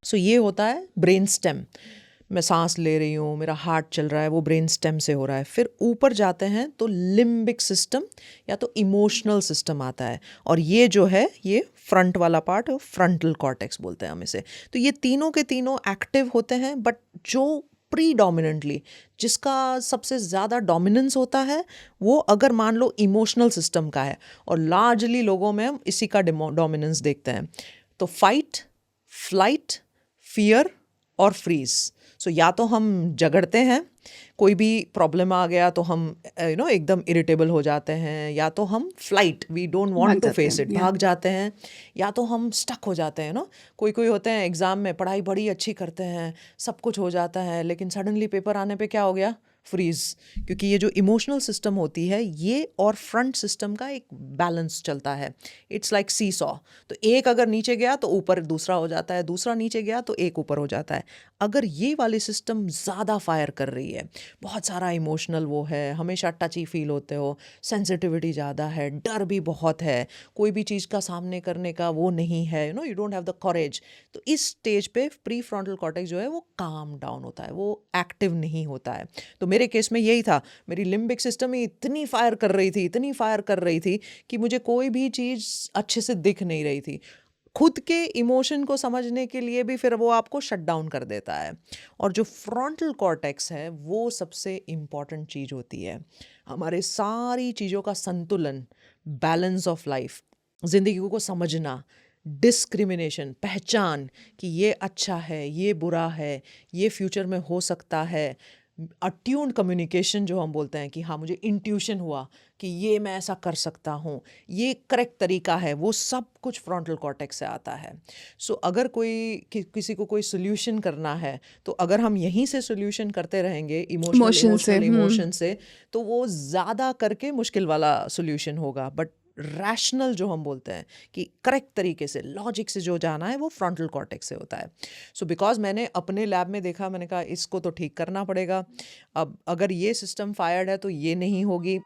सो ये होता है ब्रेन स्टेम। मैं सांस ले रही हूँ, मेरा हार्ट चल रहा है, वो ब्रेन स्टेम से हो रहा है। फिर ऊपर जाते हैं तो लिम्बिक सिस्टम या तो इमोशनल सिस्टम आता है, और ये जो है ये फ्रंट वाला पार्ट, फ्रंटल कॉर्टेक्स बोलते हैं हम इसे। तो ये तीनों के तीनों एक्टिव होते हैं, बट जो प्रीडोमिनेंटली, जिसका सबसे ज़्यादा डोमिनेंस होता है, वो अगर मान लो इमोशनल सिस्टम का है, और लार्जली लोगों में हम इसी का डोमिनेंस देखते हैं। तो फाइट, फ्लाइट, फियर और फ्रीज। सो या तो हम झगड़ते हैं, कोई भी प्रॉब्लम आ गया तो हम एकदम इरिटेबल हो जाते हैं, या तो हम फ्लाइट, वी डोंट वांट भाग टू जाते फेस हैं इट, या भाग जाते हैं, या तो हम स्टक हो जाते हैं। कोई कोई होते हैं एग्ज़ाम में पढ़ाई बड़ी अच्छी करते हैं, सब कुछ हो जाता है, लेकिन सडनली पेपर आने पे क्या हो गया, फ्रीज। क्योंकि ये जो इमोशनल सिस्टम होती है ये और फ्रंट सिस्टम का एक बैलेंस चलता है। It's like seesaw. तो एक अगर नीचे गया तो ऊपर दूसरा हो जाता है, दूसरा नीचे गया तो एक ऊपर हो जाता है। अगर ये वाली सिस्टम ज़्यादा फायर कर रही है, बहुत सारा इमोशनल वो है, हमेशा टची फील होते हो, सेंसिटिविटी ज़्यादा है, डर भी बहुत है, कोई भी चीज़ का सामने करने का वो नहीं है, you don't have the courage, तो इस स्टेज पे प्री फ्रंटल कॉर्टेक्स जो है वो काम डाउन होता है, वो एक्टिव नहीं होता है। तो मेरे केस में यही था, मेरी लिम्बिक सिस्टम ही इतनी फायर कर रही थी, इतनी फायर कर रही थी कि मुझे कोई भी चीज़ अच्छे से दिख नहीं रही थी। खुद के इमोशन को समझने के लिए भी फिर वो आपको शट डाउन कर देता है। और जो फ्रंटल कॉर्टेक्स है वो सबसे इम्पॉर्टेंट चीज़ होती है, हमारे सारी चीज़ों का संतुलन, बैलेंस ऑफ लाइफ, ज़िंदगी को समझना, डिस्क्रिमिनेशन, पहचान कि ये अच्छा है, ये बुरा है, ये फ्यूचर में हो सकता है, अट्यून्ड कम्युनिकेशन जो हम बोलते हैं कि हाँ मुझे इंट्यूशन हुआ कि ये मैं ऐसा कर सकता हूँ, ये करेक्ट तरीका है, वो सब कुछ फ्रंटल कॉर्टेक्स से आता है। सो अगर किसी को कोई सोल्यूशन करना है, तो अगर हम यहीं से सोल्यूशन करते रहेंगे इमोशनल इमोशन से। इमोशनल इमोशन से, तो वो ज़्यादा करके मुश्किल वाला सोल्यूशन होगा। बट रैशनल जो हम बोलते हैं कि करेक्ट तरीके से लॉजिक से जो जाना है, वो फ्रंटल कॉर्टेक्स से होता है। सो बिकॉज मैंने अपने लैब में देखा, मैंने कहा इसको तो ठीक करना पड़ेगा। अब अगर ये सिस्टम फायर्ड है तो ये नहीं होगी,